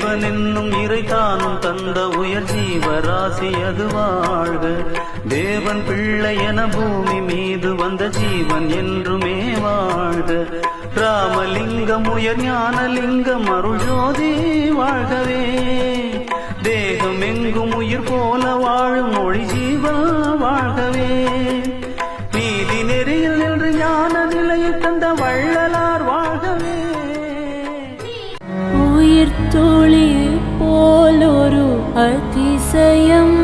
தேவன் என்னும் இறைத்தானும் தந்த உயர் ஜீவராசி அது வாழ்க. தேவன் பிள்ளை என பூமி மீது வந்த ஜீவன் என்றுமே வாழ்க. ராமலிங்கம் உயர் ஞானலிங்கம் அருள் ஜோதி வாழ்கவே. தேகம் எங்கும் உயிர் போல வாழும் மொழி ஜீவன் வாழ்கவே. நீதி நெறியில் நின்று ஞான நிலையை தந்த வள்ளலார் வாழ்கவே. உயிர் துளி போலொரு அதிசயம்